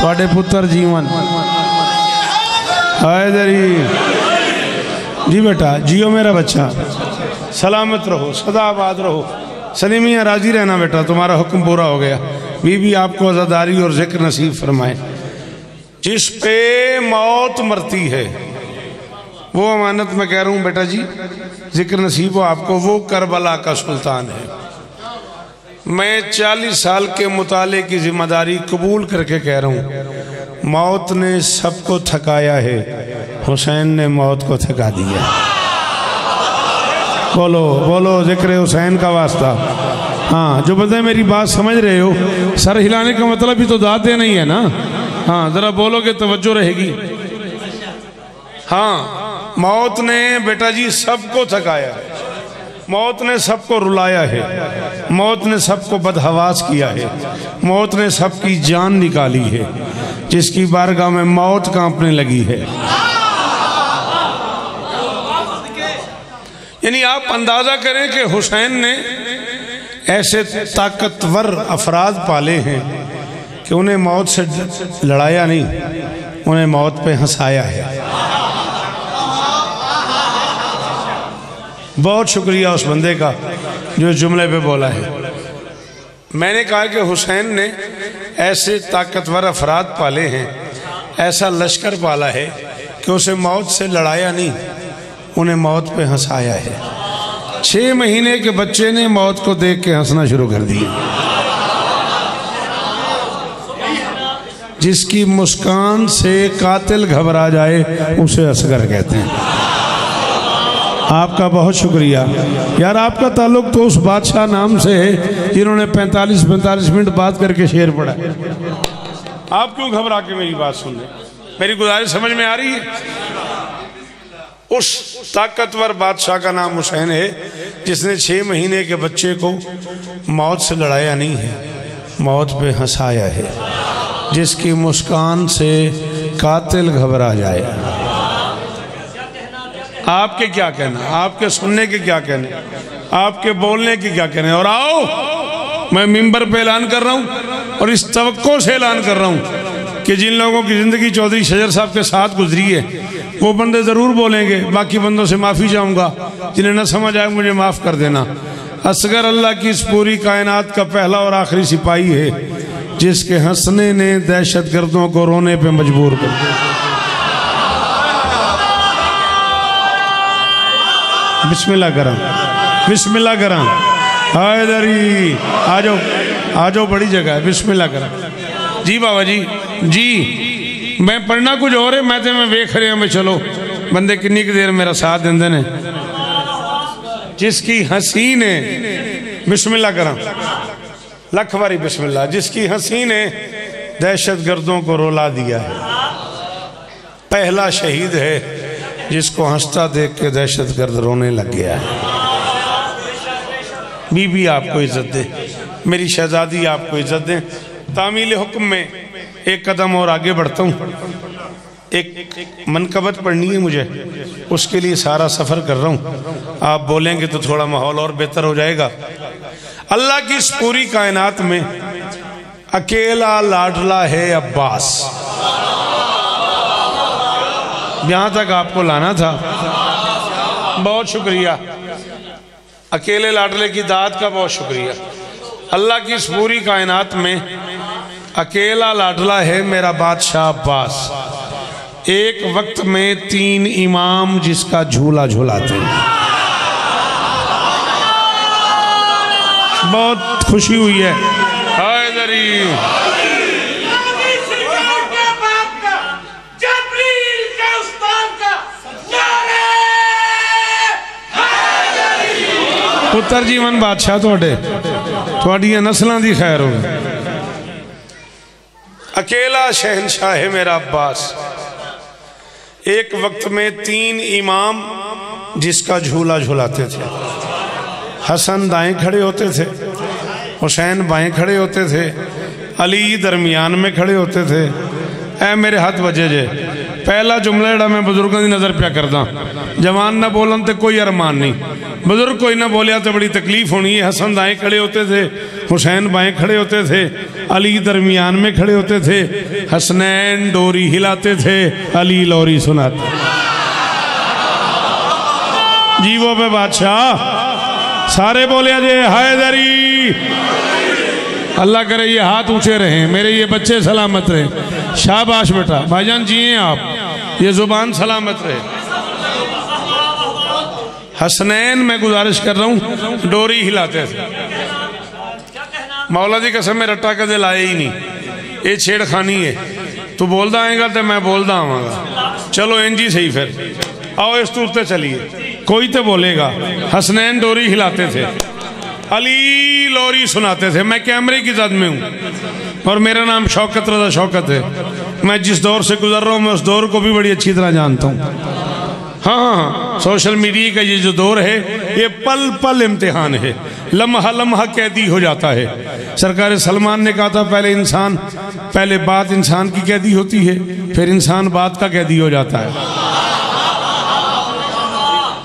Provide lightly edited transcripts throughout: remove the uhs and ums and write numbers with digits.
थोड़े पुत्र जीवन हैदरी जी बेटा जियो मेरा बच्चा, सलामत रहो, सदा आबाद रहो, सलीमिया राजी रहना बेटा, तुम्हारा हुक्म पूरा हो गया। बीबी आपको आज़ादारी और जिक्र नसीब फरमाए। जिस पे मौत मरती है वो अमानत मैं कह रहा हूँ बेटा जी, जिक्र नसीब हो आपको, वो करबला का सुल्तान है। मैं 40 साल के मुताले की जिम्मेदारी कबूल करके कह रहा हूँ, मौत ने सबको थकाया है, हुसैन ने मौत को थका दिया। बोलो बोलो जिक्र हुसैन का वास्ता। हाँ, जो बंदे मेरी बात समझ रहे हो, सर हिलाने का मतलब भी तो दाद देना ही है ना। हाँ, जरा बोलोगे तवज्जो रहेगी। हाँ, मौत ने बेटा जी सबको थकाया है, मौत ने सबको रुलाया है, मौत ने सबको बदहवास किया है, मौत ने सबकी जान निकाली है। जिसकी बारगाह में मौत कांपने लगी है। यानी आप अंदाजा करें कि हुसैन ने ऐसे ताकतवर अफराद पाले हैं कि उन्हें मौत से लड़ाया नहीं, उन्हें मौत पे हंसाया है। बहुत शुक्रिया उस बंदे का जो इस जुमले पे बोला है। मैंने कहा कि हुसैन ने ऐसे ताकतवर अफराद पाले हैं, ऐसा लश्कर पाला है कि उसे मौत से लड़ाया नहीं, उन्हें मौत पे हंसाया है। 6 महीने के बच्चे ने मौत को देख के हंसना शुरू कर दिया। जिसकी मुस्कान से कातिल घबरा जाए उसे असगर कहते हैं। आपका बहुत शुक्रिया यार, आपका ताल्लुक तो उस बादशाह नाम से है जिन्होंने 45 मिनट बात करके शेर पढ़ा। आप क्यों घबरा के मेरी बात सुन रहे? मेरी गुजारिश समझ में आ रही है? उस ताकतवर बादशाह का नाम हुसैन है जिसने 6 महीने के बच्चे को मौत से लड़ाया नहीं है, मौत पे हंसाया है। जिसकी मुस्कान से कातिल घबरा जाए। आपके क्या कहना, आपके सुनने के क्या कहने, आपके बोलने के क्या कहने। और आओ, मैं मिंबर पे ऐलान कर रहा हूँ और इस तवक्को से ऐलान कर रहा हूँ कि जिन लोगों की जिंदगी चौधरी शजर साहब के साथ गुजरी है वो बंदे जरूर बोलेंगे। बाकी बंदों से माफी चाहूंगा, जिन्हें न समझ आए मुझे माफ कर देना। असगर अल्लाह की इस पूरी कायनात का पहला और आखिरी सिपाही है जिसके हंसने ने दहशत गर्दों को रोने पे मजबूर कर दिया। बिस्मिल्लाह करम, बिस्मिल्लाह करम। हैदरी आ जाओ, आ जाओ, बड़ी जगह है, बिस्मिल्लाह करम। जी बाबा जी, जी मैं पढ़ना कुछ और है, मैं तो मैं वेख रहा मैं चलो बंदे किन्नी की देर मेरा साथ देंदे ने। जिसकी हंसी ने, बिस्मिल्लाह करम, लख बारी बिस्मिल्लाह। जिसकी हंसी ने दहशत गर्दों को रुला दिया है, पहला शहीद है जिसको हंसता देख के दहशत गर्द रोने लग गया है। बीबी आपको इज्जत दे, मेरी शहजादी आपको इज्जत दे। तामील हुक्म में एक कदम और आगे बढ़ता हूँ। एक मनकबत पढ़नी है मुझे, उसके लिए सारा सफ़र कर रहा हूँ। आप बोलेंगे तो थोड़ा माहौल और बेहतर हो जाएगा। अल्लाह की इस पूरी कायनात में अकेला लाडला है अब्बास। यहाँ तक आपको लाना था, बहुत शुक्रिया। अकेले लाडले की दाद का बहुत शुक्रिया। अल्लाह की इस पूरी कायनात में अकेला लाडला है मेरा बादशाह अब्बास। एक वक्त में 3 इमाम जिसका झूला झूलाते हैं। बहुत खुशी हुई है। हैदरी पुत्र जीवन बादशाह थोड़िया नस्लों की खैर हो। अकेला शहनशाह है मेरा अब्बास। एक वक्त में 3 इमाम जिसका झूला झूलाते थे। हसन दाएं खड़े होते थे, हुसैन बाएं खड़े होते थे, अली दरमियान में खड़े होते थे। ऐ मेरे हाथ बजे जे पहला जुमला जड़ा मैं बुजुर्गों की नज़र प्या करदा, जवान ना बोलन तो कोई अरमान नहीं। बुजुर्ग कोई ना बोलिया तो बड़ी तकलीफ होनी है। हसन दाएं खड़े होते थे, हुसैन बाएं खड़े होते थे, अली दरमियान में खड़े होते थे। हसनैन डोरी हिलाते थे, अली लोरी सुनाते। जीवों पे बादशाह सारे बोले जे हैदरी। अल्लाह करे ये हाथ ऊंचे रहे, मेरे ये बच्चे सलामत रहे। शाबाश बेटा, भाईजान जिए आप, ये जुबान सलामत रहे। हसनैन मैं गुजारिश कर रहा हूँ डोरी हिलाते थे। मौला दी कसम में रट्टा कदे लाए ही नहीं, ये छेड़खानी है। तू बोलता आएगा तो मैं बोलता आवागा। चलो इंजी सही, फिर आओ इस तूर ते चलिए। कोई तो बोलेगा। हसनैन डोरी हिलाते थे, अली लोरी सुनाते थे। मैं कैमरे की जद में हूँ और मेरा नाम शौकत रजा शौकत है। मैं जिस दौर से गुजर रहा हूँ मैं उस दौर को भी बड़ी अच्छी तरह जानता हूँ। हाँ, सोशल मीडिया का ये जो दौर है ये पल पल इम्तिहान है, लम्हा लम्हा कैदी हो जाता है। सरकार सलमान ने कहा था पहले बात इंसान की कैदी होती है, फिर इंसान बात का कैदी हो जाता है।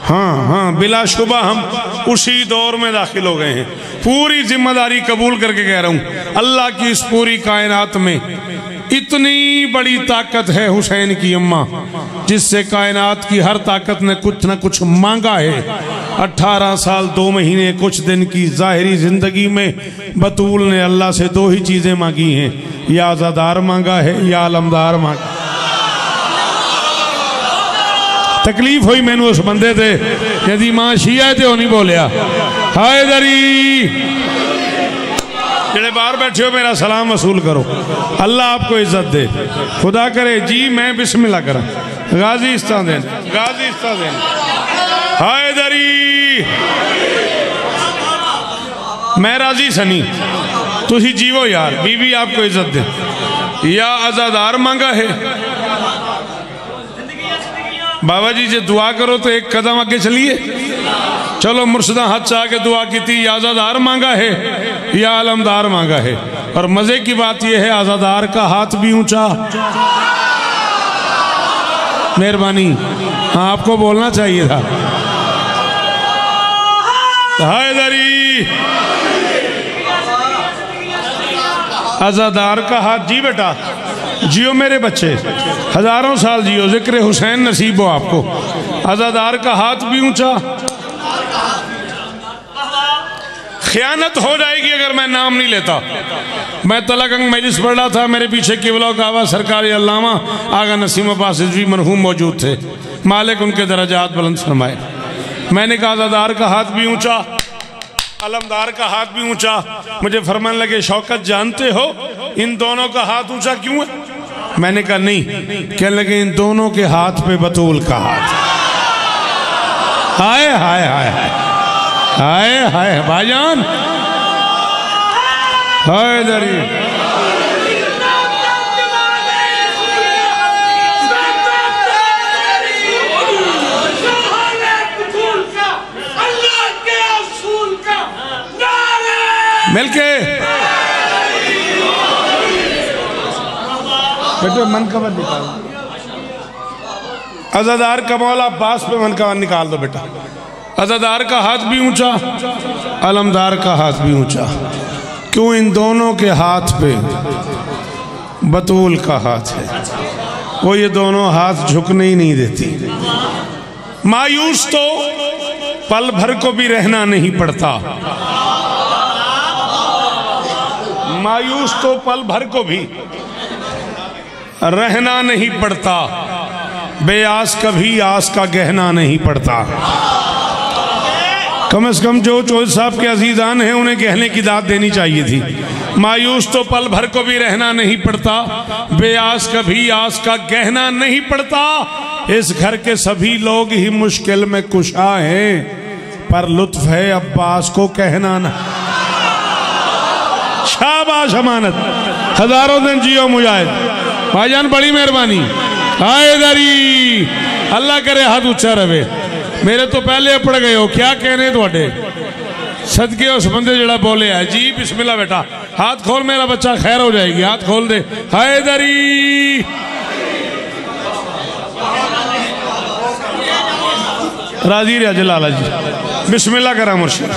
हाँ, बिला शुबा हम उसी दौर में दाखिल हो गए हैं। पूरी जिम्मेदारी कबूल करके कह रहा हूँ, अल्लाह की इस पूरी कायनात में इतनी बड़ी ताकत है हुसैन की अम्मा, जिससे कायनात की हर ताकत ने कुछ न कुछ मांगा है। 18 साल 2 महीने कुछ दिन की जाहिरी जिंदगी में बतूल ने अल्लाह से 2 ही चीजें मांगी हैं, या आज़ादार मांगा है या अलमदार मांगा। तकलीफ हुई मैनू उस बंदे थे यदि मां शिया थे नहीं बोलिया हैदरी। जेड़े बाहर बैठे हो मेरा सलाम वसूल करो, अल्लाह आपको इज्जत दे, खुदा करे। जी मैं बिस्मिल्लाह करा, गाजी इस्ता देन, गाजी इस्ता देन। हैदरी मैं राजी सनी, तुसी जीवो यार, बीवी आपको इज्जत दे। या आज़ादार मांगा है बाबा जी, जे दुआ करो तो एक कदम आगे चलिए। चलो मुर्शदा हाथ चाह के दुआ की थी, आज़ादार मांगा है या अलमदार मांगा है। और मजे की बात यह है आज़ादार का हाथ भी ऊंचा। मेहरबानी, हाँ आपको बोलना चाहिए था। हैदरी आज़ादार का हाथ। जी बेटा जियो मेरे बच्चे, हजारों साल जियो, जिक्र हुसैन नसीब हो आपको। आज़ादार का हाथ भी ऊंचा। खयानत हो जाएगी अगर मैं नाम नहीं लेता। मैं तलकंग मजलिस पढ़ रहा था, मेरे पीछे किबला का आवाज़ सरकारी अल्लामा आगा नसीम अब्बास रिजवी मरहूम मौजूद थे, मालिक उनके दर्जात बुलंद फरमाए। मैंने कहा आज़ादार का हाथ भी ऊंचा, अलमदार का हाथ भी ऊंचा। मुझे फरमान लगे शौकत जानते हो इन दोनों का हाथ ऊंचा क्यों है? मैंने कहा नहीं। कहने लगे इन दोनों के हाथ पे बतूल का हाथ। हाय हाय हाय हाय हाय भाईजान, हाय दरी। मिलके बेटे मन कवर निकाल, आज़ादार का मौला अब्बास पे मन कवर निकाल दो बेटा। आज़ादार का हाथ भी ऊंचा, अलमदार का हाथ भी ऊंचा। क्यों? इन दोनों के हाथ पे बतूल का हाथ है। वो ये दोनों हाथ झुकने ही नहीं देती। मायूस तो पल भर को भी रहना नहीं पड़ता, मायूस तो पल भर को भी रहना नहीं पड़ता, बेआस कभी आस का गहना नहीं पड़ता। कम से कम जो चौधरी साहब के अजीजान हैं उन्हें कहने की दाद देनी चाहिए थी। मायूस तो पल भर को भी रहना नहीं पड़ता, बेआस कभी आस का गहना नहीं पड़ता। इस घर के सभी लोग ही मुश्किल में कुशा हैं, पर लुत्फ है अब्बास को कहना ना। शाबाश अमानत, हजारों दिन जियो मुजाहिद भाईजान, बड़ी मेहरबानी। हैदरी अल्लाह करे हाथ ऊंचा रहे। मेरे तो पहले पड़ गए हो, क्या कहने थोड़े सदके उस बंदे जड़ा बोले है। जी बिस्मिल्लाह बेटा, हाथ खोल, मेरा बच्चा खैर हो जाएगी, हाथ खोल दे। हैदरी राजी रहा जलाला जी। बिस्मिल्लाह करा मुर्शिद।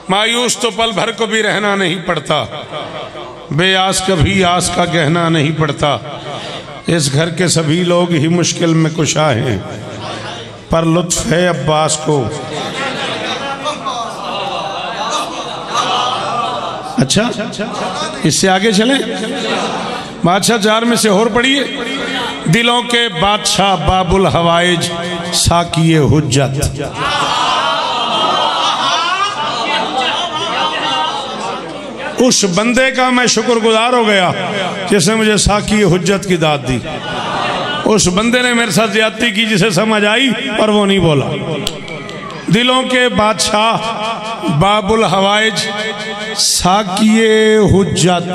मायूस तो पल भर को भी रहना नहीं पड़ता, बेआस कभी आस का गहना नहीं पड़ता। इस घर के सभी लोग ही मुश्किल में कुशा हैं, पर लुत्फ है अब्बास को। अच्छा, इससे आगे चलें। बादशाह 4 में से और पढ़िए। दिलों के बादशाह बाबुल हवाइज साकिए हुज्जत। उस बंदे का मैं शुक्रगुजार हो गया जिसने मुझे साकी हुज्जत की दाद दी। उस बंदे ने मेरे साथ ज्यादती की जिसे समझ आई और वो नहीं बोला। दिलों के बादशाह बाबुल हवाइज साकिए हुज्जत,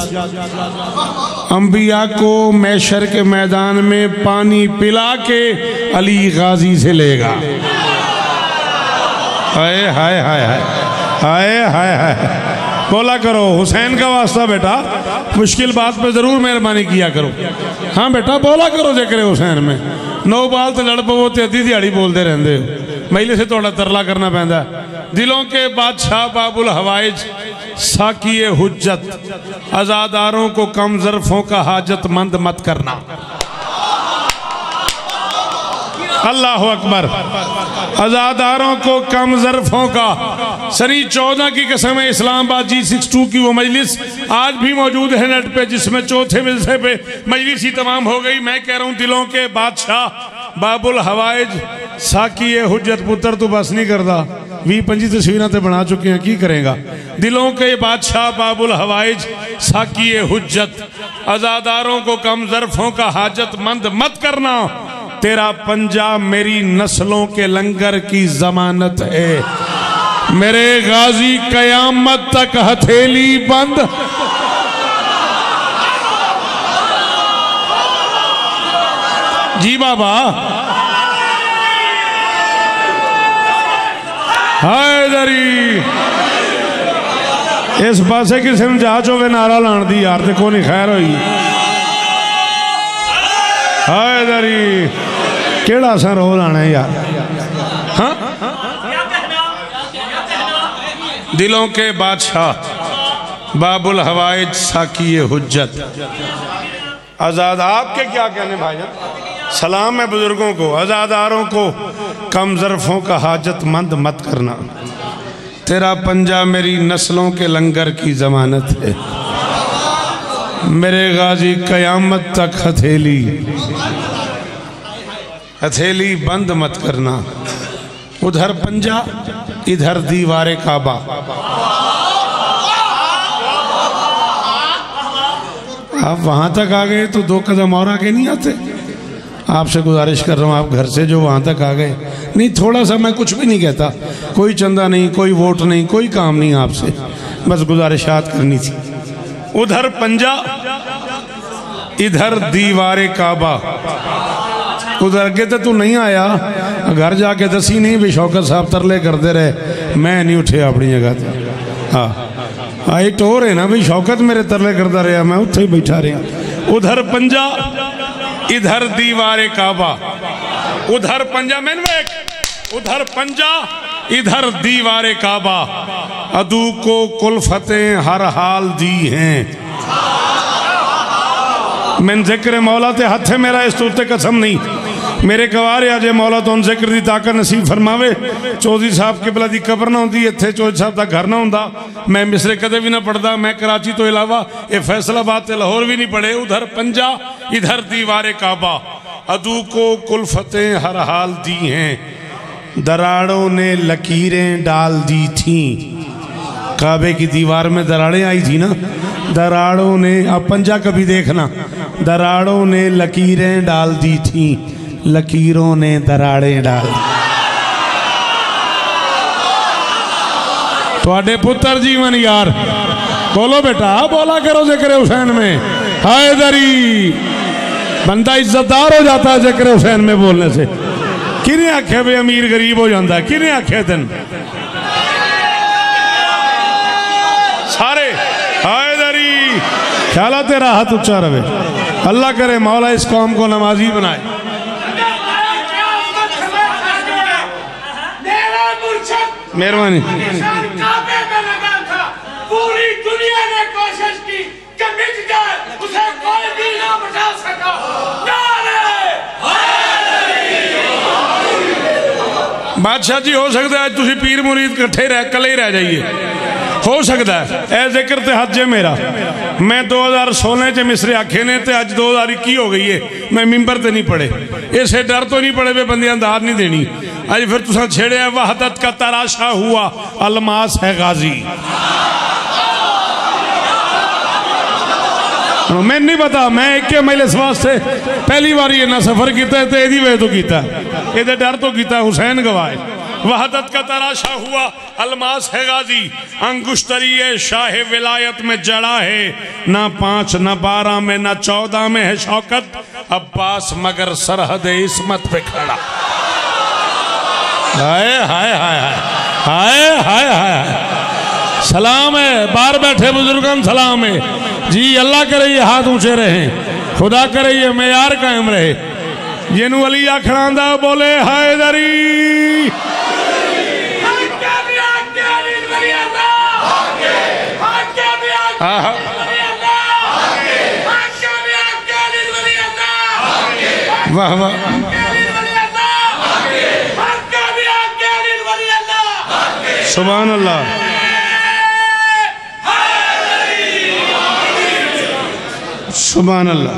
अंबिया को मैशर के मैदान में पानी पिला के अली गाजी से लेगा। हाय हाय हाय हाय हाय हाय हाय। बोला करो हुसैन का वास्ता बेटा, मुश्किल बात पे जरूर मेहरबानी किया करो। हाँ बेटा बोला करो जिक्र हुसैन में। 9 बाल तो लड़ पवो ते अद्धी दिहाड़ी बोलते रहते हो, मैले से थोड़ा तरला करना पैंदा। दिलों के बादशाह बाबुल हवाइज साकिए हुज्जत, आजादारों को कम ज़र्फ़ों का हाजतमंद मत करना। अल्लाह अकबर। आजादारों को कम ज़र्फ़ों का। सनी 14 की कसम है, इस्लामाबाद G62 की वो मजलिस आज भी मौजूद है नेट पे, जिसमें चौथे मिलसे पे मजलिस ही तमाम हो गई। मैं कह रहा हूँ दिलों के बादशाह बाबुल हवाइज साकिए हुज्जत। पुत्र तो बस नहीं करता, 20-25 तस्वीरें तो बना चुके हैं, की करेगा। दिलों के बादशाह बाबुल हवाइज साकिए हुज्जत, आजादारों को कम ज़र्फ़ों का हाजतमंद मत करना। तेरा पंजा मेरी नस्लों के लंगर की जमानत है, मेरे गाजी कयामत तक हथेली बंद। जी बाबा। हैदरी इस पासे किसी ने जा चोवे नारा लाने दी यार, देखो नहीं खैर हुई। हैदरी केड़ा सा रो लाना है यार। हाँ, दिलों के बादशाह बाबुल हवाइज साकिए हुज्जत। आजाद आपके क्या कहने भाईजान? सलाम है बुजुर्गों को। आजादारों को कम ज़र्फ़ों का हाजतमंद मत करना। तेरा पंजा मेरी नस्लों के लंगर की जमानत है, मेरे गाजी कयामत तक हथेली बंद मत करना। उधर पंजा इधर दीवारे काबा। आप वहां तक आ गए तो 2 कदम और आगे नहीं आते? आपसे गुजारिश कर रहा हूँ, आप घर से जो वहां तक आ गए, नहीं थोड़ा सा, मैं कुछ भी नहीं कहता, कोई चंदा नहीं, कोई वोट नहीं, कोई काम नहीं, आपसे बस गुजारिशात करनी थी। उधर पंजा इधर दीवारे काबा। उधर के तो तू नहीं आया, घर जाके दसी नहीं भी शौकत साहब तरले करते रहे, मैं नहीं उठे अपनी जगह से। हाँ आई टोर है ना भी शौकत मेरे तरले करता रहा, मैं उत्थे ही बैठा रहा। उधर पंजा इधर दीवारे काबा। उधर पंजा मैंने उधर पंजा इधर दीवारे काबा। अदू को कुल्फतें हर हाल दी हैं। मैंने जिक्र मौला ते हथ है मेरा, इस तूते कसम नहीं मेरे गवार आज मौला तो जिक्र की ताकत नसीब फरमावे। चौधरी साहब किबला की कबर ना होंगी इत्थे, चौधरी साहब का घर ना होंदा, मैं मिसरे कदे भी ना पढ़ता। मैं कराची तो इलावा ये फैसलाबाद ते लाहौर भी नहीं पढ़े। उधर पंजा इधर दीवारे काबा। अदू को कुल्फतें हर हाल दी हैं, दराड़ों ने लकीरें डाल दी थी। काबे की दीवार में दराड़ें आई थी ना, दराड़ों ने, अब पंजा कभी देखना, दराड़ों ने लकीरें डाल दी थी, लकीरों ने दराड़ें डाल दी। थोड़े पुत्र जीवन यार, बोलो बेटा, बोला करो जिक्र हुसैन में। हैदरी बंदा इज्जतदार हो जाता है जिक्र हुसैन में बोलने से। किने आख्या भाई अमीर गरीब हो जाता है? किने आख्या तेन? सारे हैदरी ख्याल तेरा हाथ ऊंचा रहे। अल्लाह करे मौला इस कौम को नमाजी बनाए। मेहरबानी। पूरी दुनिया ने कोशिश की कि मिट जाए, उसे कोई भी ना बचा सका। बादशाह जी हो सकता है तुसी पीर मुरीद कट्ठे रह कले ही रह जाइए, हो सकता है। ए जिक्र ते हज है मेरा, मैं 2016 च मिसरे आखे ने ते अज 2021 हो गई है, मैं मिंबर ते नहीं पढ़े, इसे डर तो नहीं पढ़े वे बंदियां दाद नहीं देनी। अज फिर तुसा छेड़े वहदत का तराशा हुआ अलमास है गाजी। मैं नहीं पता, मैं एक मजलिस वास्ते पहली बार इन्ना सफर किया तो यदी वजह तो किया, ये डर तो किया। हुसैन गवाए वहदत का तराशा हुआ अलमास है गाजी, अंगुश्तरी शाह विलायत में जड़ा है, ना 5 न 12 में न 14 में है शौकत, अब्बास मगर सरहद इस्मत पे खड़ा। हाय हाय हाय हाय हाय हाय। सलाम है, बाहर बैठे बुजुर्गन सलाम है जी। अल्लाह करे ये हाथ ऊंचे रहे, खुदा करे ये मेयार कायम रहे। जिन्हों अली आखड़ा बोले हैदरी, वाह वाह, सुभान अल्लाह, सुभान अल्लाह।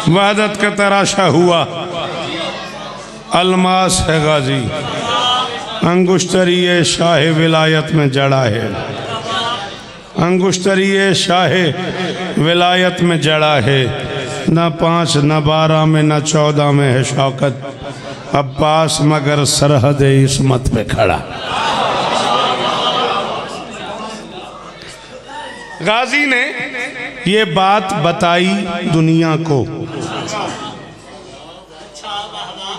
वहदत का तराशा हुआ अलमास है गाजी, अंगुश्तरी शाह विलायत में जड़ा है, अंगुश्तरी शाह विलायत में जड़ा है, न 5 न 12 में न 14 में है शौकत, अब्बास मगर सरहद इस्मत पे खड़ा। गाजी ने ये बात बताई दुनिया को।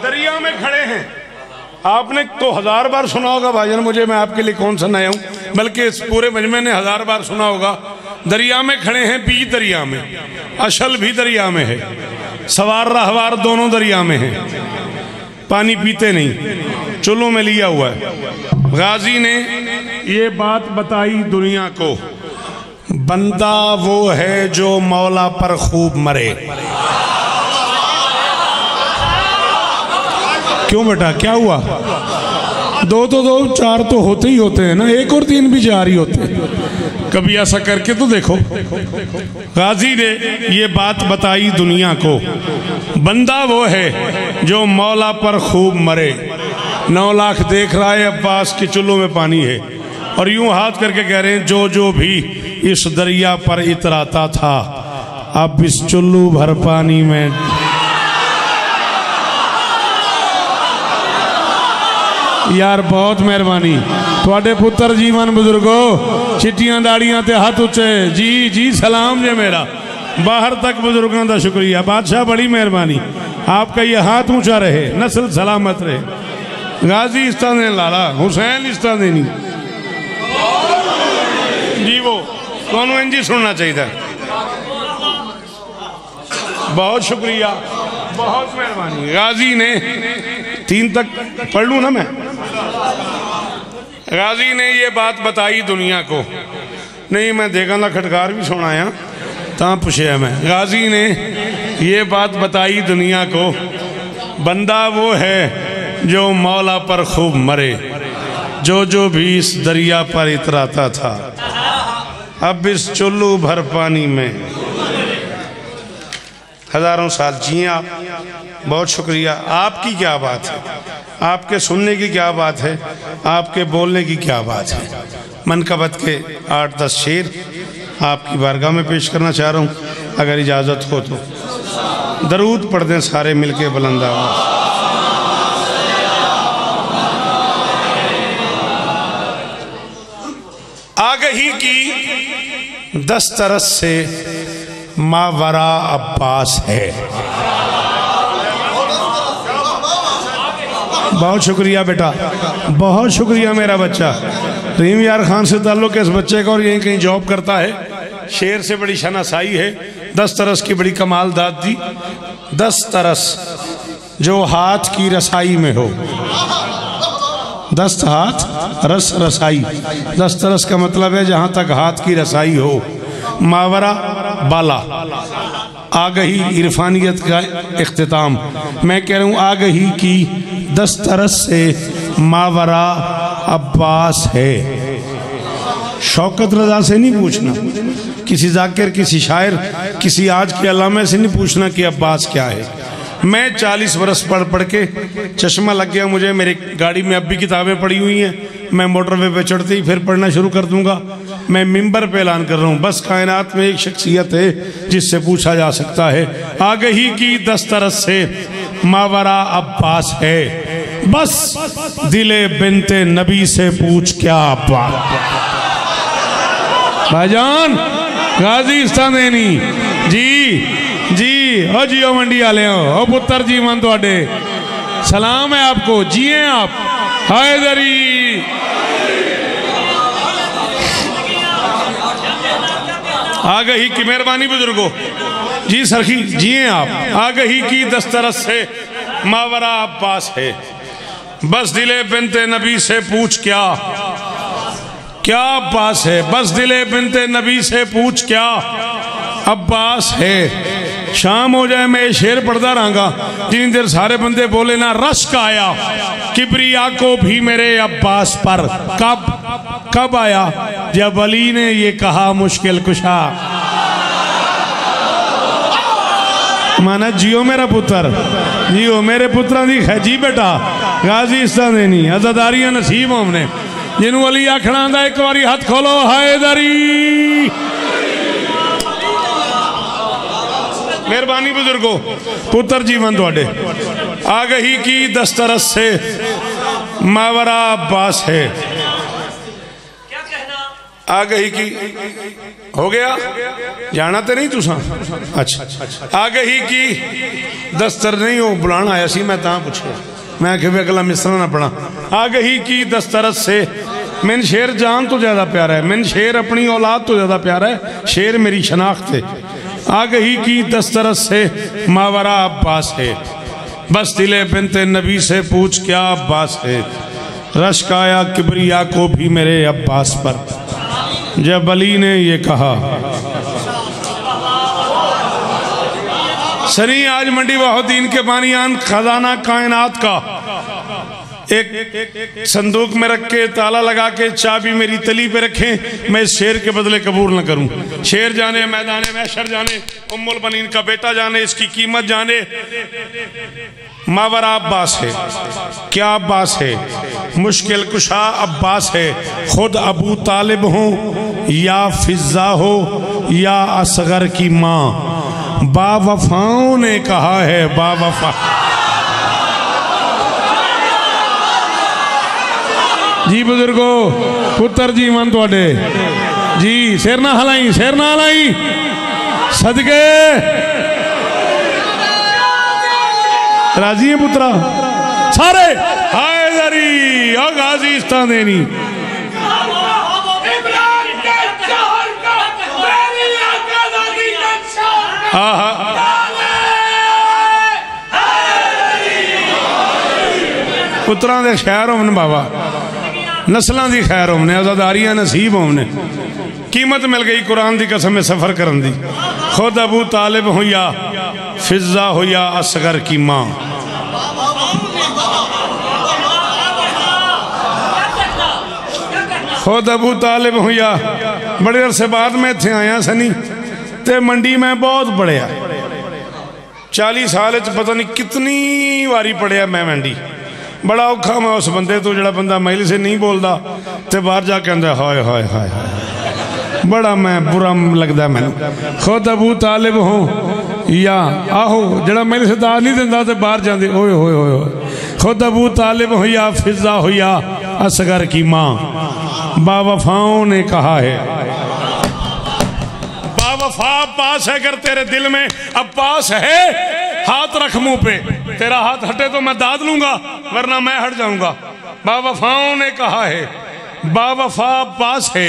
दरिया में खड़े हैं, आपने तो 1000 बार सुना होगा भाईजान, मुझे मैं आपके लिए कौन सा नया हूं, बल्कि इस पूरे मजमे ने 1000 बार सुना होगा। दरिया में खड़े हैं, बीच दरिया में, अशल भी दरिया में है, सवार रहवार दोनों दरिया में है, पानी पीते नहीं, चुल्लों में लिया हुआ है। गाजी ने ये बात बताई दुनिया को, बंदा वो है जो मौला पर खूब मरे। क्यों बेटा क्या हुआ? 2 तो 2 4 तो होते ही होते हैं ना, 1 और 3 भी जारी होते हैं, कभी ऐसा करके तो देखो। गाजी ने ये बात बताई दुनिया को, बंदा वो है जो मौला पर खूब मरे। 9 लाख देख रहा है अब्बास के चुल्लों में पानी है, और यूं हाथ करके कह रहे हैं जो जो भी इस दरिया पर इतराता था, अब इस चुल्लू भर पानी में। यार बहुत मेहरबानी, थोड़े पुत्र जीवन बुजुर्गो, चिट्टियां दाड़ियां ते हाथ उच्चे जी जी सलाम जे मेरा, बाहर तक बुजुर्गों का शुक्रिया। बादशाह बड़ी मेहरबानी, आपका ये हाथ ऊंचा रहे, नस्ल सलामत रहे। गाजी इस्ता दे लाला, हुसैन इस्ता देनी जी, वो दोनों इंजी सुनना चाहिए। बहुत शुक्रिया, बहुत मेहरबानी। गाजी ने 3 तक पढ़ लूँ ना मैं। गाजी ने ये बात बताई दुनिया को, नहीं मैं देखा ना खटकार भी सुनाया ता पूछे मैं। गाजी ने ये बात बताई दुनिया को, बंदा वो है जो मौला पर खूब मरे, जो जो भी इस दरिया पर इतराता था, अब इस चुल्लू भर पानी में। हजारों साल जिए आप, बहुत शुक्रिया। आपकी क्या बात है, आपके सुनने की क्या बात है, आपके बोलने की क्या बात है। मनकबत के 8-10 शेर आपकी बारगाह में पेश करना चाह रहा हूँ, अगर इजाज़त हो तो। दरूद पढ़ दें सारे मिलके बुलंद आवाज़। आगही की 10 तरस से मावरा अब्बास है। बहुत शुक्रिया बेटा, बहुत शुक्रिया मेरा बच्चा। रहीम यार खान से ताल्लुक़ है इस बच्चे का, और यहीं कहीं जॉब करता है। शेर से बड़ी शनासाई है। 10 तरस की बड़ी कमाल दाद दी। 10 तरस जो हाथ की रसाई में हो, दस्त हाथ रस रसाई, दस्त रस का मतलब है जहाँ तक हाथ की रसाई हो। मावरा बाला, आगही इरफानियत का इख्तिताम। मैं कह रहा हूँ आगही की दस्तरस से मावरा अब्बास है। शौकत रजा से नहीं पूछना, किसी जाकिर, किसी शायर, किसी आज के अल्लामे से नहीं पूछना कि अब्बास क्या है। मैं 40 बरस पढ़ पढ़ के चश्मा लग गया मुझे, मेरी गाड़ी में अब भी किताबें पड़ी हुई हैं। मैं मोटरवे पे चढ़ते ही फिर पढ़ना शुरू कर दूंगा। मैं मिंबर पे ऐलान कर रहा हूँ, बस कायनात में एक शख्सियत है जिससे पूछा जा सकता है। आगही की दस्तरस से मावरा अब्बास है, बस दिले बिनते नबी से पूछ क्या अब्बास। भाईजान गाजी इस्तादेनी जी जी, ओ जियो मंडी वाले हो, ओ पुत्र जी मन थोड़े सलाम है आपको, जिए आप। हैदरी आ गई की मेहरबानी बुजुर्गो जी, सरखी जिए आप। आ गई की दस्तरस से मावरा अब्बास है, बस दिले बिनते नबी से पूछ क्या क्या अब्बास है। बस दिले बिनते नबी से पूछ क्या अब्बास है। शाम हो जाए मैं शेर पढ़ता रहूंगा जितनी देर सारे बंदे बोले ना रश्क आया किबरिया को भी मेरे अब्बास पर। कब आया? जब अली ने ये कहा मुश्किल कुशा। माना जियो मेरा पुत्र, जियो मेरे पुत्रा दी जी बेटा गाजी इस्ता देनी अजादारियां नसीब हमने जिन्हों अली आखना आंदा एक बारी हाथ खोलो हैदरी। मेहरबानी बुजुर्गो पुत्र जीवन थोड़े। आ गई की दस्तरस से मावरा अब्बास है। आ गई की हो गया जाना तो नहीं तुसा? अच्छा आ गई की दस्तर नहीं हो बुलाना आया सी, मैं ता पूछे, मैं कि अगला मिसरा ना पढ़ा। आ गई की दस्तरस से मैन शेर जान तो ज्यादा प्यारा है, मैन शेर अपनी औलाद तो ज्यादा प्यारा है, शेर मेरी शनाख्त है। आ गई की दस्तरस से मावरा अब्बास है, बस दिले बिनते नबी से पूछ क्या अब्बास है। रश्क आया किबरिया को भी मेरे अब्बास पर, जब अली ने ये कहा। सनी आज मंडी वाहुद्दीन के बानियान खजाना कायनात का एक संदूक में रख के ताला लगा के चाबी मेरी तली पे रखें, मैं इस शेर के बदले कबूल न करूं। शेर जाने, मैदान महशर जाने, उम्मुल बनीन का बेटा जाने, इसकी कीमत जाने। मावरा अब्बास है, क्या अब्बास है? मुश्किल कुशा अब्बास है। खुद अबू तालिब हो या फिजा हो या असगर की माँ, बावफाओं ने कहा है बावफा। जी बुजुर्गो पुत्र जी मन थोड़े जी, शेर ना हलाई, शेर ना हलाई सदके राजी है पुत्रा सारे। हैदरी और गाजी इस्तान देनी पुत्रां दे खैर होवन बाबा, नस्लों की खैर होने, आजादारियां नसीब होने। कीमत मिल गई कुरान की कसम में सफर करन दी। खुद अबू तालिब हो या फिजा हो या असगर की माँ, खुद अबू तालिब हो या। बड़े अरसे बाद में इत्थे आया सनी ते मंडी में बहुत पढ़िया, 40 साल पता नहीं कितनी वारी पढ़िया मैं मंडी। बड़ा औखा मैं उस बंदे तो जड़ा बंदा महिल से नहीं बोलता तो बाहर जाके कहता हाय हाय हाय हाय, बड़ा मैं बुरा लगता मैनू। खुद अबू तालिब हो या आहो जड़ा महिल से दाद नहीं दिंदा तो बाहर जाते ओए होए होए। खुद अबू तालिब हो या फिजा हो या असगर की माँ, बावफाओं ने कहा है। बावफा अब्बास है, अगर तेरे दिल में अब्बास है हाथ रख मुंह पे, तेरा हाथ हटे तो मैं दाद लूंगा वरना मैं हट जाऊंगा। बावफाओं ने कहा है, बावफा अब्बास है।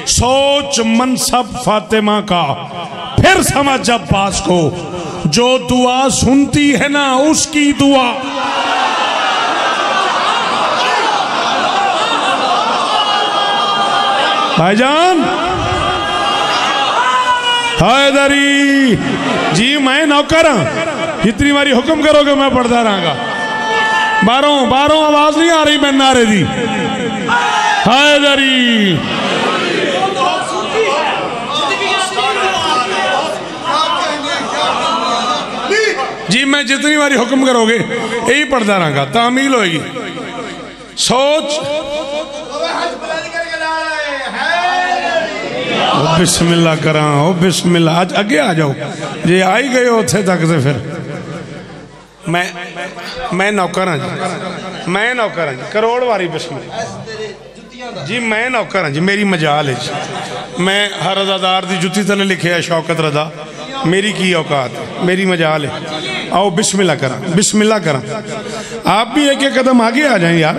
सोच मनसब फातिमा का फिर समझ अब्बास को, जो दुआ सुनती है ना उसकी दुआ। भाईजान हैदरी जी मैं नौकर हाँ, जितनी बारी हुक्म करोगे मैं पढ़ता रहूंगा। बारों बारों आवाज नहीं आ रही मैं नारे दी। हैदरी जी मैं जितनी बारी हुक्म करोगे यही पढ़ता रहूंगा, तामील होगी। सोच ओ बिस्मिल्लाह करा, ओ बिस्मिल्लाह। आज आगे आ जाओ जे आई गए उथे तक से फिर मैं नौकर हाँ जी, मैं नौकर हाँ जी। करोड़ वारी बिस्मिल्लाह जी, मैं नौकर हाँ जी, मेरी मजाल है जी। मैं हर अदादार की जुत्ती तले लिखे है शौकत रजा, मेरी की औकात, मेरी मजाल है। आओ बिस्मिल्लाह करा, बिस्मिल्लाह करा। आप भी एक एक कदम आगे आ जाएं यार,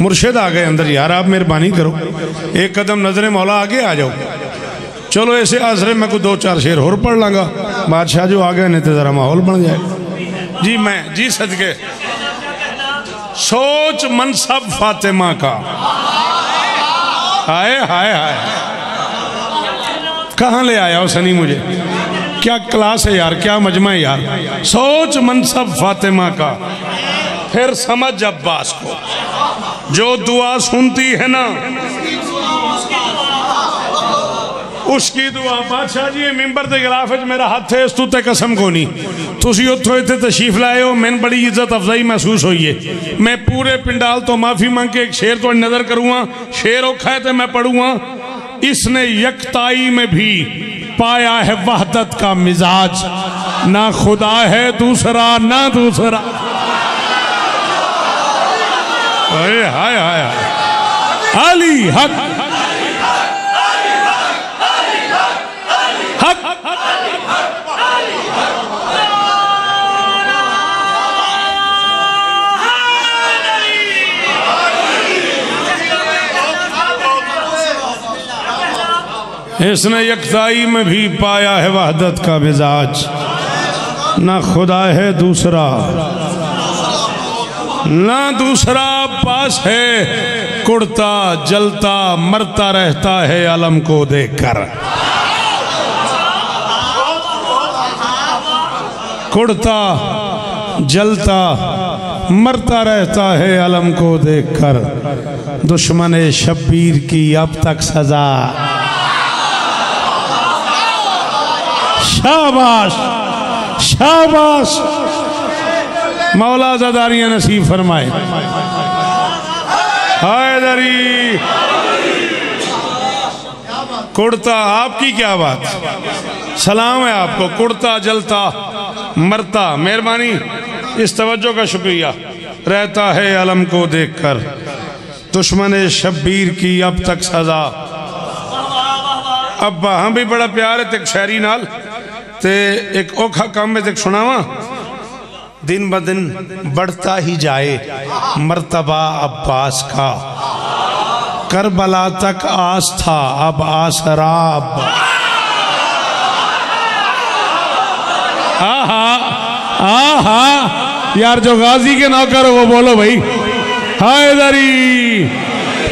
मुर्शिद आ गए अंदर यार, आप मेहरबानी करो एक कदम नजरे मौला आगे आ जाओ। चलो ऐसे आसरे मैं कोई 2-4 शेर और पढ़ लांगा, बादशाह जो आ गए नहीं तो जरा माहौल बन जाए जी। मैं जी सदके सोच मनसब फातिमा का, हाय हाय हाय कहाँ ले आया हो सनी मुझे, क्या क्लास है यार, क्या मजमा है यार। सोच मनसब फातिमा का, फिर समझ अब्बास को, जो दुआ सुनती है ना उसकी दुआ। बादशाह जी मिंबर के गिलाफ मेरा हाथ है, इस तू ते कसम को नहीं। तुसी उत्थों इत्थे तशरीफ लाए हो, मैंने बड़ी इज्जत अफजाई महसूस हुई है। मैं पूरे पिंडाल तो माफी मांग के एक शेर तो नजर करूँगा, शेर औखा है तो मैं पढ़ूंगा। इसने यकताई में भी पाया है वहदत का मिजाज, ना खुदा है दूसरा ना दूसरा। हाय हाय हाय अली हक हक इसने यकताई में भी पाया है वहदत का मिजाज, ना खुदा है दूसरा ना दूसरा। पास है कुड़ता जलता मरता रहता है आलम को देखकर, कुड़ता जलता मरता रहता है आलम को देखकर। दुश्मन शब्बीर की अब तक सजा, शाबाश शाबाश, मौला ज़ादारियाँ नसीब फरमाए। हैदरी कुड़ता, आपकी क्या बात, सलाम है आपको। कुड़ता जलता मरता, मेहरबानी, इस तवज्जो का शुक्रिया। रहता है अलम को देखकर, दुश्मन शब्बीर की अब तक सजा। अब हम भी बड़ा प्यार है ते शायरी नाल, ते एक औखा काम में ते सुनावा। दिन ब दिन बढ़ता ही जाए मर्तबा अब्बास का, करबला तक आस था अब आसरा अब्बास। आहा आहा यार, जो गाजी के नौकर हो वो बोलो भाई। हैदरी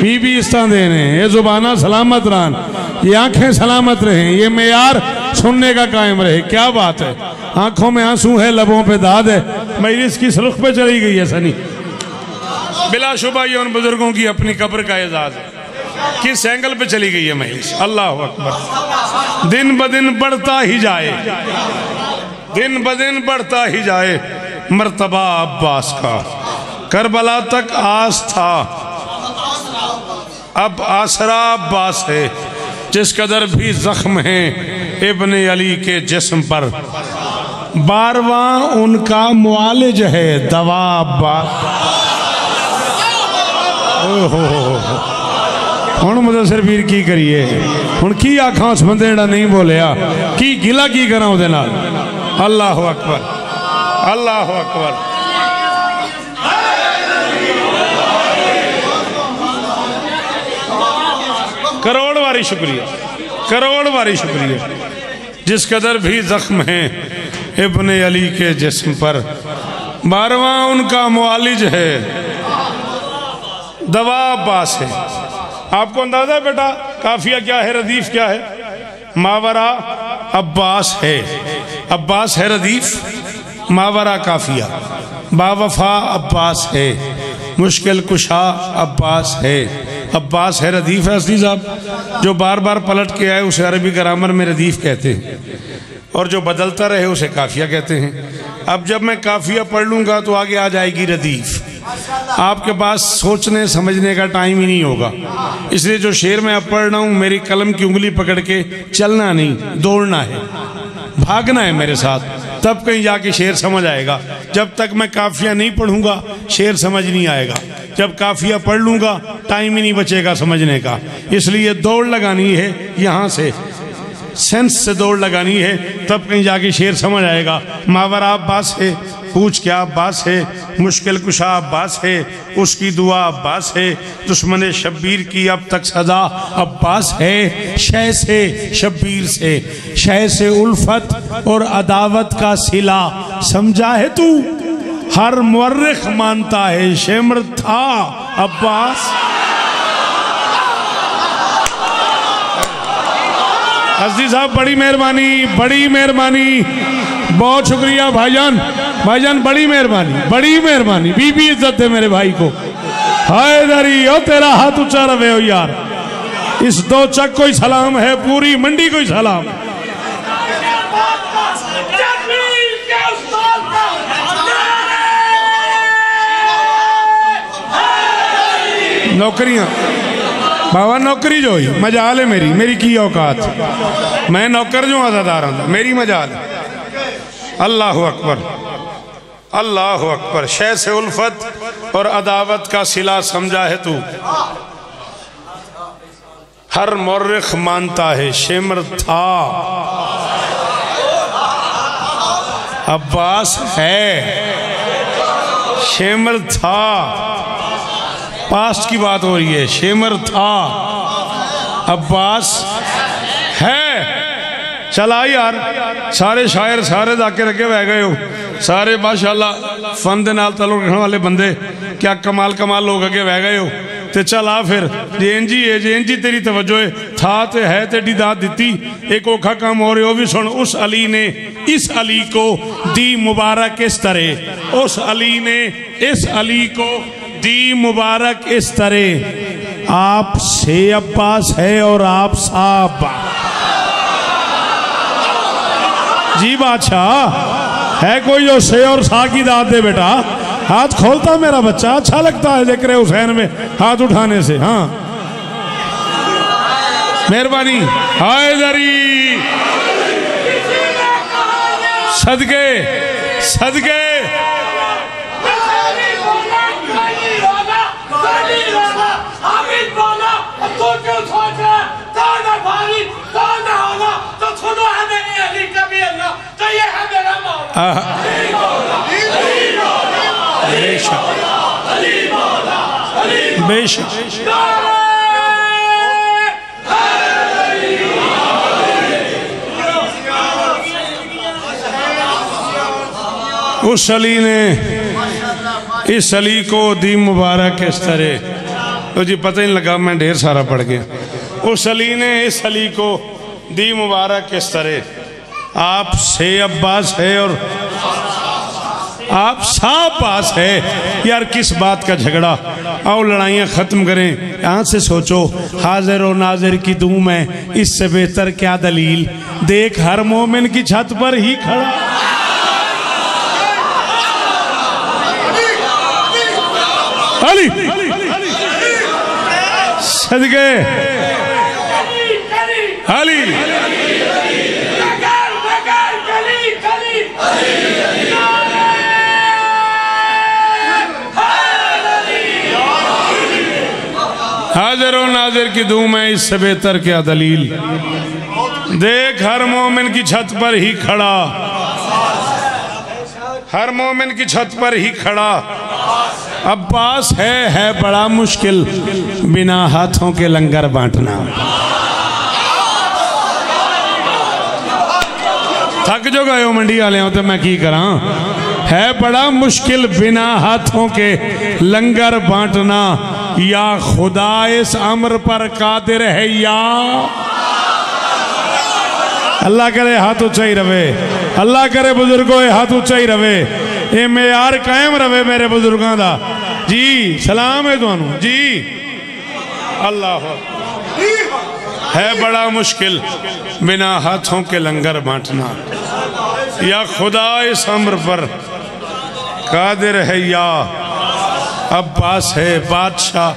बीबी इस्ता देने, ये जुबाना सलामत रहन, ये आंखें सलामत रहे, ये मेयार सुनने का कायम रहे। क्या बात है, आंखों में आंसू है, लबों पे दाद है, मजलिस की सलूख पे चली गई है सनी। बिलाशुबा ये उन बुजुर्गों की अपनी कब्र का एजाज है, किस एंगल पे चली गई है मजलिस। अल्लाह अकबर। दिन ब दिन बढ़ता ही जाए, दिन ब दिन बढ़ता ही जाए मर्तबा अब्बास का, करबला तक आस था अब आसरा अब्बास है। जिस कदर भी जख्म है इब्ने अली के जिस्म पर, 12वां उनका मुआलिज है दवा अब्बास। हुण मुदस्सिर वीर की करिए, हुण की आखां उस बंदे जेड़ा नहीं बोलिया, की गिला की करा उहदे नाल। अल्लाह अकबर, अल्लाह अकबर। करोड़ वारी शुक्रिया, करोड़ वारी शुक्रिया। जिस कदर भी जख्म है इब्ने अली के जिस्म पर, 12वां उनका मुआलिज है दवा अब्बास है। आपको अंदाजा है बेटा, काफिया क्या है, रदीफ क्या है? मावरा अब्बास है, अब्बास है रदीफ, मावरा काफिया। बावफा अब्बास है, मुश्किल कुशा अब्बास है, अब्बास है रदीफ है। असली साहब जो बार बार पलट के आए उसे अरबी ग्रामर में रदीफ कहते हैं, और जो बदलता रहे उसे काफिया कहते हैं। अब जब मैं काफिया पढ़ लूँगा तो आगे आ जाएगी रदीफ। आपके पास सोचने समझने का टाइम ही नहीं होगा, इसलिए जो शेर मैं अब पढ़ रहा हूँ मेरी कलम की उंगली पकड़ के चलना नहीं, दौड़ना है, भागना है मेरे साथ, तब कहीं जाके शेर समझ आएगा। जब तक मैं काफिया नहीं पढ़ूंगा शेर समझ नहीं आएगा, जब काफिया पढ़ लूँगा टाइम ही नहीं बचेगा समझने का। इसलिए दौड़ लगानी है, यहाँ से सेंस से दौड़ लगानी है, तब कहीं जाके शेर समझ आएगा। मावरा अब्बास है, पूछ क्या अब्बास है, मुश्किल कुशा अब्बास है, उसकी दुआ अब्बास है, दुश्मन शब्बीर की अब तक सदा अब्बास है। शय से शब्बीर से, शय से उल्फत और अदावत का सिला समझा है तू, हर मुर्रिख मानता है शेमर था अब्बास। हस्ती साहब बड़ी मेहरबानी, बड़ी मेहरबानी, बहुत शुक्रिया भाईजान, भाईजान बड़ी मेहरबानी, बड़ी मेहरबानी, बीबी इज्जत है मेरे भाई को। हाय दरी ओ तेरा हाथ ऊंचा रहे हो यार, इस दो चक को ही सलाम है, पूरी मंडी को ही सलाम। नौकरियां बाबा, नौकरी जो ही मजाल है मेरी, मेरी की औकात, मैं नौकर जो आज़ादार हूं, मेरी मजाल। अल्लाह अकबर, अल्लाह अकबर। शय से उल्फत और अदावत का सिला समझा है तू, हर मुर्रिख मानता है शेमर था अब्बास है, शेमर था, पास्ट की बात हो रही है, शेमर था अब्बास है। चला यार, सारे शायर सारे दाके रखे बह गए हो, सारे माशाल्लाह फन दे नाल ताल्लुक रखने वाले बंदे, क्या कमाल कमाल लोग अगे बह गए हो। ते चल आ फिर जेंजी है, जेंजी तेरी तवज्जो है, था ते है तेरी दात दिती, एक औखा काम हो रहे हो भी सुन। उस अली ने इस अली को दी मुबारक इस तरह, उस अली ने इस अली को दी मुबारक इस तरह, आप से अब्बास है और आप साहब जी बादशाह है। कोई जो से और सा की दाद दे बेटा, हाथ खोलता मेरा बच्चा, अच्छा लगता है जिक्र हुसैन में हाथ उठाने से। हाँ मेहरबानी, हायदरी सदके सदके। बेशक उस अली ने इस अली को दी मुबारक इस तरह। तो जी पता ही नहीं लगा, मैं ढेर सारा पढ़ गया। उस अली ने इस अली को दी मुबारक इस तरह, आप से अब्बास है और आप साब्बास है। यार किस बात का झगड़ा, आओ लड़ाइयाँ ख़त्म करें। यहाँ से सोचो, हाजिर और नाजिर की दूं में, इससे बेहतर क्या दलील। देख हर मोमिन की छत पर ही खड़ा, अली सदके अली। हाजिर और नाजिर की दूं में, इससे बेहतर क्या दलील। देख हर मोमिन की छत पर ही खड़ा, हर मोमिन की छत पर ही खड़ा अब्बास है बड़ा मुश्किल बिना हाथों के लंगर बांटना। थक जो गए हो मंडी वाले हो तो मैं की करा, है बड़ा मुश्किल बिना हाथों के लंगर बांटना। या खुदा इस अम्र पर कादिर है या। अल्लाह करे हाथ ऊंचा ही रवे, अल्लाह करे बुजुर्गों हाथ ऊंचा ही रवे, ये मेयार कायम रवे मेरे बुजुर्गों का जी। सलाम है तुहानू जी। अल्लाह है बड़ा मुश्किल बिना हाथों के लंगर बांटना, या खुदा इस अम्र पर कादिर है या। अब्बास है बादशाह,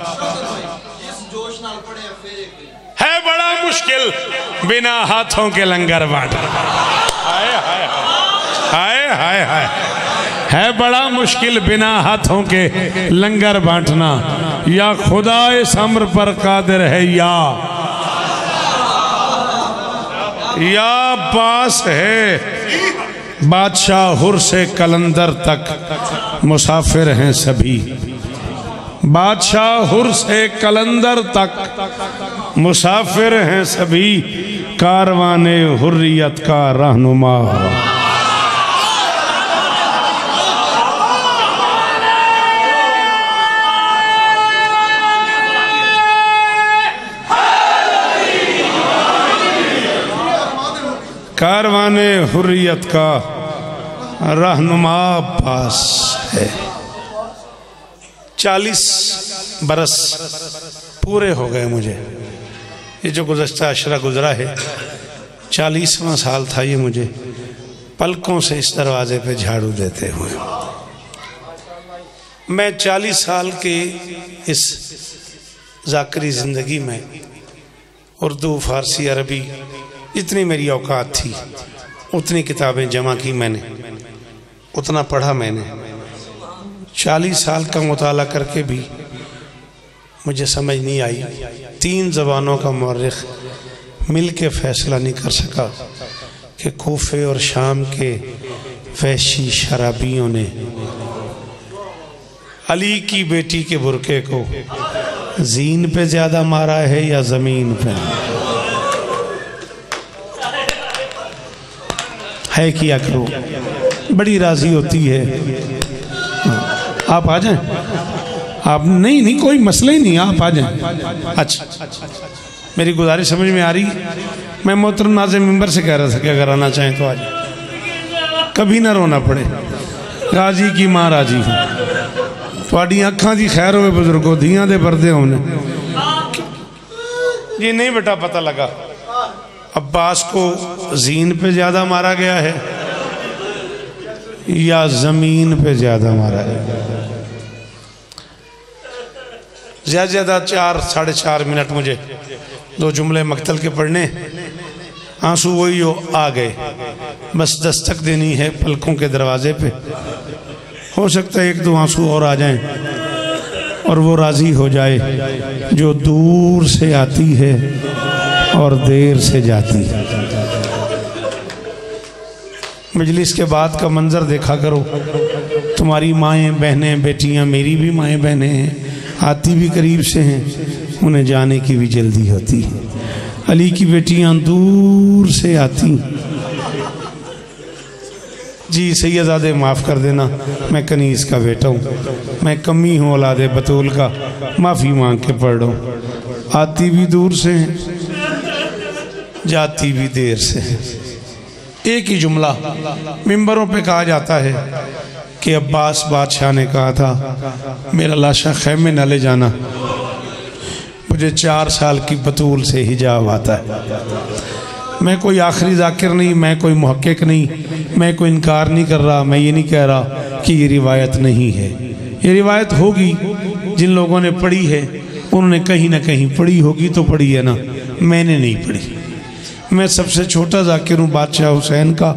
है बड़ा मुश्किल बिना हाथों के लंगर बांटना। हाय हाय हाय हाय हाय, है बड़ा मुश्किल बिना हाथों के लंगर बांटना, या खुदा इस अम्र पर कादिर है या अब्बास है बादशाह हुर से कलंदर तक मुसाफिर हैं सभी। बादशाह हुर से कलंदर तक मुसाफिर हैं सभी, कारवाने हुर्रियत का रहनुमा। कारवाने हुर्रियत का रहनुमा अब्बास है। 40 बरस पूरे हो गए मुझे, ये जो गुज़श्ता अशरा गुजरा है 40वां साल था ये मुझे पलकों से इस दरवाजे पे झाड़ू देते हुए। मैं 40 साल के इस ज़ाकरी ज़िंदगी में उर्दू फ़ारसी अरबी जितनी मेरी औकात थी उतनी किताबें जमा की मैंने, उतना पढ़ा मैंने। 40 साल का मुताला करके भी मुझे समझ नहीं आई। 3 ज़बानों का मौर्रिख़ मिल के फ़ैसला नहीं कर सका कि कूफे और शाम के वहशी शराबियों ने अली की बेटी के बुरके को जीन पे ज़्यादा मारा है या ज़मीन पे है। किया करो, बड़ी राज़ी होती है। आप आ जाएं, आप नहीं कोई मसला ही नहीं, आप आ जाएं। अच्छा मेरी गुजारिश समझ में आ रही। मैं मोहतरम नाज़िम मिंबर से कह रहा था कि अगर आना चाहें तो आ जाए, कभी ना रोना पड़े। राजी की माँ राजी हो, थोड़ी अखां की खैर होवे बुजुर्गो, धियां दे पर्दे होने। ये नहीं बेटा पता लगा अब्बास को जीन पे ज्यादा मारा गया है या जमीन पे ज्यादा मारा है। ज्यादा 4 साढ़े 4 मिनट मुझे 2 जुमले मक्तल के पढ़ने, आंसू वही आ गए। बस दस्तक देनी है पलकों के दरवाजे पे, हो सकता है 1-2 आंसू और आ जाएं और वो राजी हो जाए जो दूर से आती है और देर से जाती है। मजलिस के बाद का मंजर देखा करो, तुम्हारी माएँ बहनें बेटियाँ, मेरी भी माएँ बहनें हैं, आती भी करीब से हैं, उन्हें जाने की भी जल्दी होती है। अली की बेटियाँ दूर से आती। जी सैयदादे माफ़ कर देना, मैं कनीज़ का बेटा हूँ, मैं कमी हूँ औलादे बतूल का, माफ़ी मांग के पढ़ रहा हूँ। आती भी दूर से हैं, जाती भी देर से है। एक ही जुमला मिंबरों पे कहा जाता है कि अब्बास बादशाह ने कहा था मेरा लाशा खैमे न ले जाना, मुझे 4 साल की बतूल से हिजाब आता है। मैं कोई आखिरी जाकिर नहीं, मैं कोई मुहक्किक नहीं, मैं कोई इनकार नहीं कर रहा, मैं ये नहीं कह रहा कि ये रिवायत नहीं है। ये रिवायत होगी, जिन लोगों ने पढ़ी है उन्होंने कहीं ना कहीं पढ़ी होगी, तो पढ़ी है ना, मैंने नहीं पढ़ी। मैं सबसे छोटा जाकिर हूँ बादशाह हुसैन का।